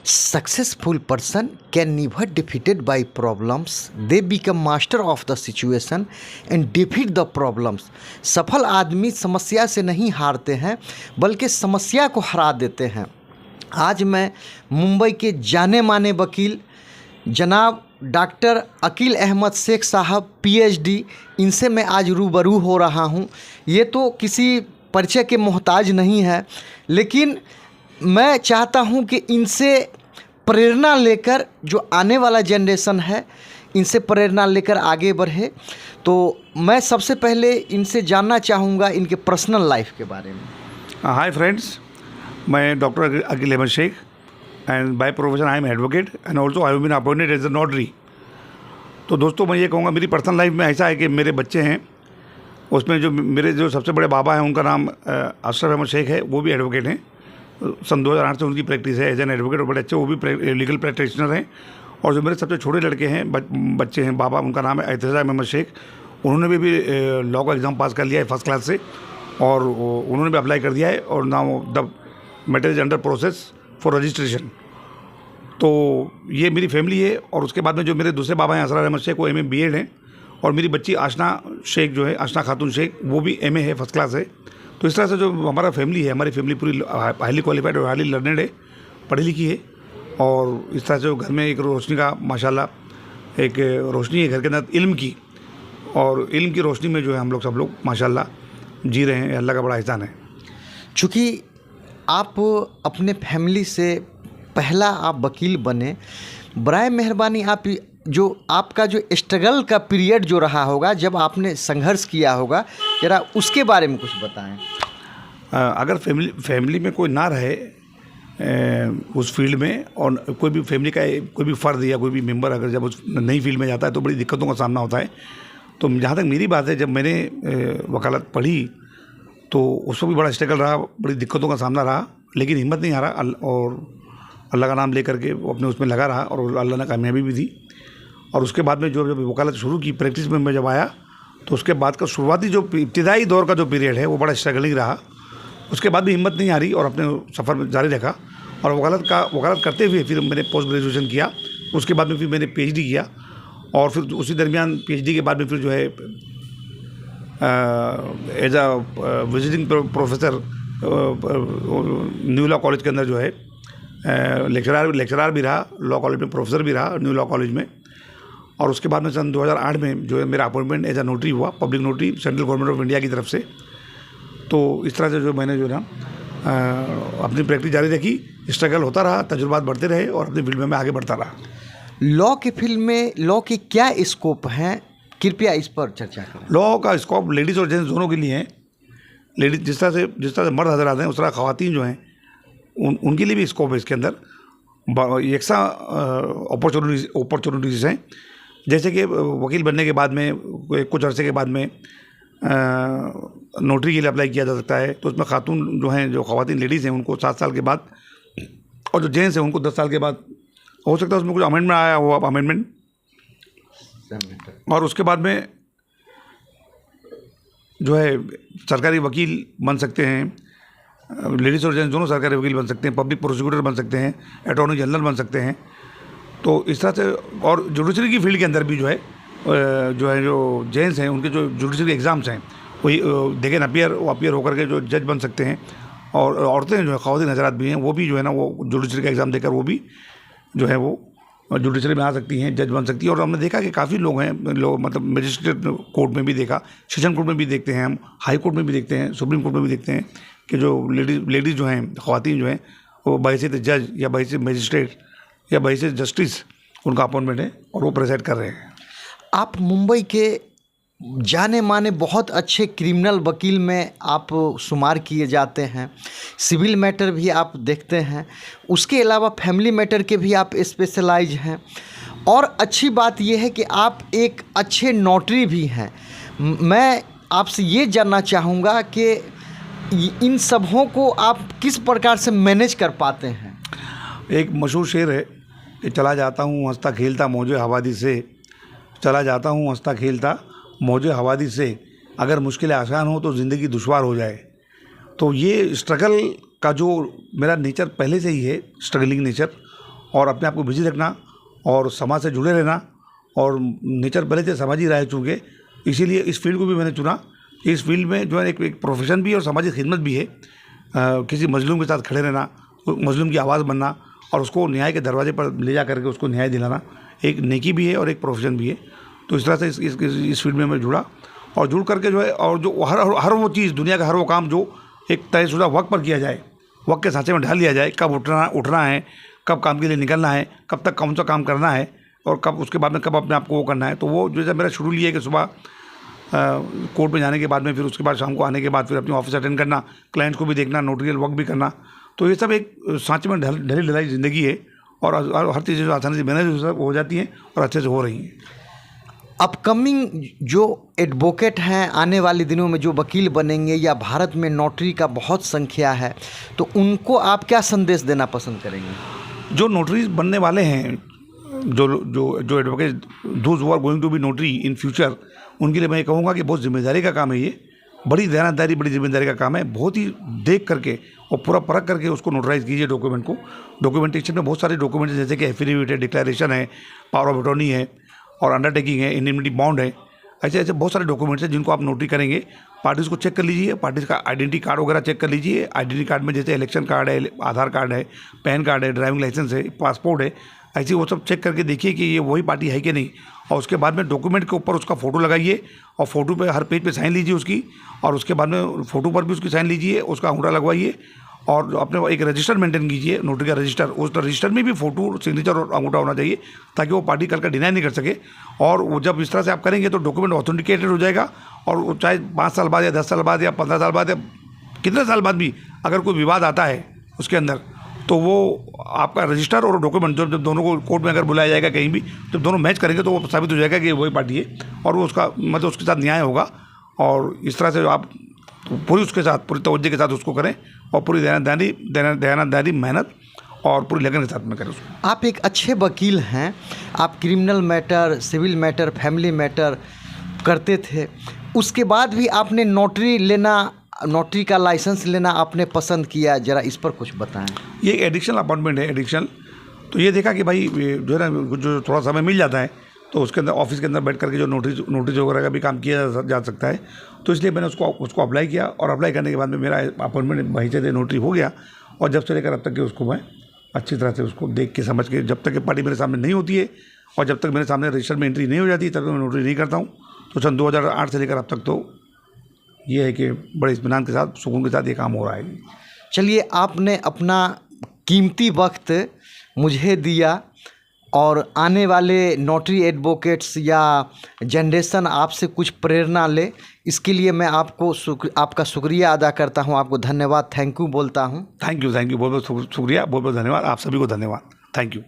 Successful person can never defeated by problems. They become master of the situation and defeat the problems. सफल आदमी समस्या से नहीं हारते हैं बल्कि समस्या को हरा देते हैं। आज मैं मुंबई के जाने माने वकील जनाब डॉक्टर अकील अहमद शेख साहब पीएचडी, इनसे मैं आज रूबरू हो रहा हूं। ये तो किसी परिचय के मोहताज नहीं है, लेकिन मैं चाहता हूं कि इनसे प्रेरणा लेकर जो आने वाला जनरेशन है, इनसे प्रेरणा लेकर आगे बढ़े। तो मैं सबसे पहले इनसे जानना चाहूँगा इनके पर्सनल लाइफ के बारे में। हाय फ्रेंड्स, मैं doctor Aqeel Ahmed Shaikh and by profession I am advocate and also I have been appointed as a notary. तो दोस्तों, मैं ये कहूँगा मेरी पर्सनल लाइफ में ऐसा है कि मेरे बच्चे हैं, उसमें जो मेरे जो सबसे बड़े बाबा हैं उनका नाम अशरफ अहमद शेख है, वो भी एडवोकेट हैं। सन 2008 से उनकी प्रैक्टिस है एज एन एडवोकेट और बड़े अच्छे वो भी लीगल प्रैक्टिशनर हैं। और जो मेरे सबसे छोटे लड़के हैं बच्चे हैं बाबा, उनका नाम है एहतजाज अहमद शेख। उन्होंने भी लॉ का एग्ज़ाम पास कर लिया है फर्स्ट क्लास से, और उन्होंने भी अप्लाई कर दिया है और now the matter is under process for registration. तो ये मेरी फैमिली है। और उसके बाद में जो मेरे दूसरे बाबा हैं असरार अहमद शेख, वो MA BEd हैं, और मेरी बच्ची आशना शेख जो है, आशना खातून शेख, वो भी MA है, फर्स्ट क्लास है। तो इस तरह से जो हमारा फैमिली है, हमारी फैमिली पूरी हाईली क्वालिफाइड और हाईली लर्नेड है, पढ़ी लिखी है। और इस तरह से घर में एक रोशनी का माशाल्लाह एक रोशनी है घर के अंदर इल्म की, और इल्म की रोशनी में जो है हम लोग सब लोग माशाल्लाह जी रहे हैं। अल्लाह का बड़ा एहसान है। चूँकि आप अपने फैमिली से पहला आप वकील बने, बराए मेहरबानी आप जो आपका जो स्ट्रगल का पीरियड जो रहा होगा, जब आपने संघर्ष किया होगा, ज़रा उसके बारे में कुछ बताएं। अगर फैमिली में कोई ना रहे उस फील्ड में, और कोई भी फैमिली का कोई भी फ़र्द या कोई भी मेंबर अगर जब उस नई फील्ड में जाता है तो बड़ी दिक्कतों का सामना होता है। तो जहाँ तक मेरी बात है, जब मैंने वकालत पढ़ी तो उसमें भी बड़ा स्ट्रगल रहा, बड़ी दिक्कतों का सामना रहा, लेकिन हिम्मत नहीं हारा और अल्लाह का नाम ले करके वो अपने उसमें लगा रहा, और अल्लाह ने कामयाबी भी दी। और उसके बाद में जब वकालत शुरू की, प्रैक्टिस में मैं जब आया, तो उसके बाद का शुरुआती जो इब्तिदाई दौर का जो पीरियड है वो बड़ा स्ट्रगलिंग रहा। उसके बाद भी हिम्मत नहीं हारी और अपने सफ़र में जारी रखा। और वकालत करते हुए फिर मैंने पोस्ट ग्रेजुएशन किया। उसके बाद में फिर मैंने PhD किया, और फिर उसी दरमियान PhD के बाद में फिर जो है as a visiting professor new law college के अंदर जो है लेक्चरार भी रहा, लॉ कॉलेज में प्रोफेसर भी रहा न्यू लॉ कॉलेज में। और उसके बाद में सन 2008 में जो है मेरा अपॉइंटमेंट एज अ नोटरी हुआ, public notary, central government of India की तरफ से। तो इस तरह से जो मैंने जो ना अपनी प्रैक्टिस जारी रखी, स्ट्रगल होता रहा, तजुर्बात बढ़ते रहे और अपनी फील्ड में मैं आगे बढ़ता रहा। लॉ के फील्ड में लॉ के क्या स्कोप हैं, कृपया इस पर चर्चा करें। लॉ का स्कोप लेडीज़ और जेंट्स दोनों के लिए है। लेडीज जिस तरह से मर्द हजरात हैं, उस तरह ख़वातीन जो हैं उनके लिए भी स्कोप है इसके अंदर। यकसा अपॉर्चुनिटीज़ हैं। जैसे कि वकील बनने के बाद में कुछ अरसे के बाद में नोटरी के लिए अप्लाई किया जा सकता है। तो उसमें खातून जो हैं, जो ख़वातीन लेडीज़ हैं, उनको 7 साल के बाद, और जो जेंट्स हैं उनको 10 साल के बाद हो सकता है। उसमें कुछ अमेंडमेंट आया हुआ, अमेंडमेंट। और उसके बाद में जो है सरकारी वकील बन सकते हैं, लेडीज़ और जेंट्स दोनों सरकारी वकील बन सकते हैं, पब्लिक प्रोसिक्यूटर बन सकते हैं, अटॉर्नी जनरल बन सकते हैं। तो इस तरह से, और जुडिशरी की फील्ड के अंदर भी जो जेंट्स हैं उनके जो जुडिशरी एग्ज़ाम्स हैं, वही दे कैन अपीयर होकर के जो जज बन सकते हैं। और औरतें जो है, ख़वातीन हज़रात भी हैं, वो भी जो है ना, वो जुडिशरी का एग्ज़ाम देकर वो भी जो है वो जुडिशरी में आ सकती हैं, जज बन सकती हैं। और हमने देखा कि काफ़ी लोग हैं, मतलब मजिस्ट्रेट कोर्ट में भी देखा, सेशन कोर्ट में भी देखते हैं हम, हाई कोर्ट में भी देखते हैं, सुप्रीम कोर्ट में भी देखते हैं कि जो लेडीज़ जो हैं, ख़वातीन जो हैं, वो बहैसियत जज या बहैसियत मजिस्ट्रेट या बहैसियत जस्टिस उनका अपॉइंटमेंट है और वो प्रेसाइड कर रहे हैं। आप मुंबई के जाने माने बहुत अच्छे क्रिमिनल वकील में आप शुमार किए जाते हैं। सिविल मैटर भी आप देखते हैं, उसके अलावा फैमिली मैटर के भी आप स्पेशलाइज हैं। और अच्छी बात यह है कि आप एक अच्छे नोटरी भी हैं। मैं आपसे ये जानना चाहूँगा कि इन सबों को आप किस प्रकार से मैनेज कर पाते हैं। एक मशहूर शेर है कि चला जाता हूँ हंसता खेलता मौजे हवादी से, चला जाता हूँ हंसता खेलता मौजे हवादी से, अगर मुश्किलें आसान हो तो ज़िंदगी दुश्वार हो जाए। तो ये स्ट्रगल का जो मेरा नेचर पहले से ही है, स्ट्रगलिंग नेचर, और अपने आप को बिजी रखना और समाज से जुड़े रहना। और नेचर पहले से समझ ही रहा है, चूँकि इसीलिए इस फील्ड को भी मैंने चुना। इस फील्ड में जो है एक प्रोफेशन भी है और सामाजिक खिदमत भी है। किसी मजलूम के साथ खड़े रहना, मजलूम की आवाज़ बनना और उसको न्याय के दरवाजे पर ले जा करके उसको न्याय दिलाना एक नेकी भी है और एक प्रोफेशन भी है। तो इस तरह से इस फील्ड में मैं जुड़ा और जुड़ करके जो है, और जो हर वो चीज़, दुनिया का हर वो काम जो एक तयशुदा वक्त पर किया जाए, वक्त के सांचे में ढाल लिया जाए, कब उठना है, कब काम के लिए निकलना है, कब तक कौन सा काम करना है और कब उसके बाद में कब अपने आप को वो करना है। तो वो जो है मेरा शेड्यूल ये है कि सुबह कोर्ट में जाने के बाद में, फिर उसके बाद शाम को आने के बाद फिर अपनी ऑफिस अटेंड करना, क्लाइंट्स को भी देखना, नोटरियल वर्क भी करना। तो ये सब एक सांचे में ढली ढलाई ज़िंदगी है और हर चीज़ें जो आसानी से मैनेज हो जाती हैं और अच्छे से हो रही हैं। अपकमिंग जो एडवोकेट हैं, आने वाले दिनों में जो वकील बनेंगे, या भारत में नोटरी का बहुत संख्या है, तो उनको आप क्या संदेश देना पसंद करेंगे? जो नोटरीज बनने वाले हैं, जो advocate, those who are going to be notary in future, उनके लिए मैं कहूँगा कि बहुत जिम्मेदारी का काम है ये, बड़ी दयानतदारी, बड़ी जिम्मेदारी का काम है। बहुत ही देख करके और पूरा परख करके उसको नोटराइज कीजिए डॉक्यूमेंट को। डॉक्यूमेंटेशन में बहुत सारे डॉक्यूमेंट जैसे कि एफिडेविट है, डिक्लेरेशन है, पावर ऑफ अटॉर्नी है और अंडरटेकिंग है, इंडेमनिटी बॉन्ड है। ऐसे बहुत सारे डॉक्यूमेंट्स हैं जिनको आप नोटरी करेंगे। पार्टीज़ को चेक कर लीजिए, पार्टीज़ का आइडेंटिटी कार्ड वगैरह चेक कर लीजिए। आइडेंटिटी कार्ड में जैसे इलेक्शन कार्ड है, आधार कार्ड है, पैन कार्ड है, ड्राइविंग लाइसेंस है, पासपोर्ट है, ऐसे वो सब चेक करके देखिए कि ये वही पार्टी है कि नहीं। और उसके बाद में डॉक्यूमेंट के ऊपर उसका फ़ोटो लगाइए और फोटो पे हर पेज पे साइन लीजिए उसकी, और उसके बाद में फ़ोटो पर भी उसकी साइन लीजिए, उसका अंगूठा लगवाइए और अपने एक रजिस्टर मेंटेन कीजिए, नोटरी का रजिस्टर। उस रजिस्टर में भी फ़ोटो, सिग्नेचर और अंगूठा होना चाहिए ताकि वो पार्टी कल का डिनाई नहीं कर सके। और वो जब इस तरह से आप करेंगे तो डॉक्यूमेंट ऑथेंटिकेटेड हो जाएगा। और वो चाहे 5 साल बाद या 10 साल बाद या 15 साल बाद या कितने साल बाद भी अगर कोई विवाद आता है उसके अंदर, तो वो आपका रजिस्टर और डॉक्यूमेंट जब दोनों को कोर्ट में अगर बुलाया जाएगा कहीं भी, जब दोनों मैच करेंगे तो वो साबित हो जाएगा कि वही पार्टी है और वो उसका मतलब उसके साथ न्याय होगा। और इस तरह से आप पूरी उसके साथ पूरी तवज्जो के साथ उसको करें और पूरी दयानतदारी, मेहनत और पूरी लगन के साथ में करें उसको। आप एक अच्छे वकील हैं, आप criminal matter, civil matter, family matter करते थे, उसके बाद भी आपने नोटरी का लाइसेंस लेना आपने पसंद किया, ज़रा इस पर कुछ बताएं। ये एक एडिक्शनल अपॉइंटमेंट है, एडिक्शनल। तो ये देखा कि भाई जो है ना, जो थोड़ा समय मिल जाता है तो उसके अंदर ऑफिस के अंदर बैठ करके जो नोटिस वगैरह का भी काम किया जा सकता है। तो इसलिए मैंने उसको अप्लाई किया और अप्लाई करने के बाद में मेरा अपॉइंटमेंट वहीं से नोटरी हो गया। और जब से लेकर अब तक के उसको मैं अच्छी तरह से उसको देख के समझ के, जब तक कि पार्टी मेरे सामने नहीं होती है और जब तक मेरे सामने रजिस्टर में एंट्री नहीं हो जाती तब तक मैं नोटरी नहीं करता हूँ। तो सन 2008 से लेकर अब तक तो ये है कि बड़े इत्मीनान के साथ, सुकून के साथ ये काम हो रहा है। चलिए, आपने अपना कीमती वक्त मुझे दिया और आने वाले नोटरी एडवोकेट्स या जनरेशन आपसे कुछ प्रेरणा ले, इसके लिए मैं आपका शुक्रिया अदा करता हूं, आपको धन्यवाद, थैंक यू बोलता हूं। थैंक यू बहुत बहुत शुक्रिया, बहुत बहुत धन्यवाद, आप सभी को धन्यवाद, थैंक यू।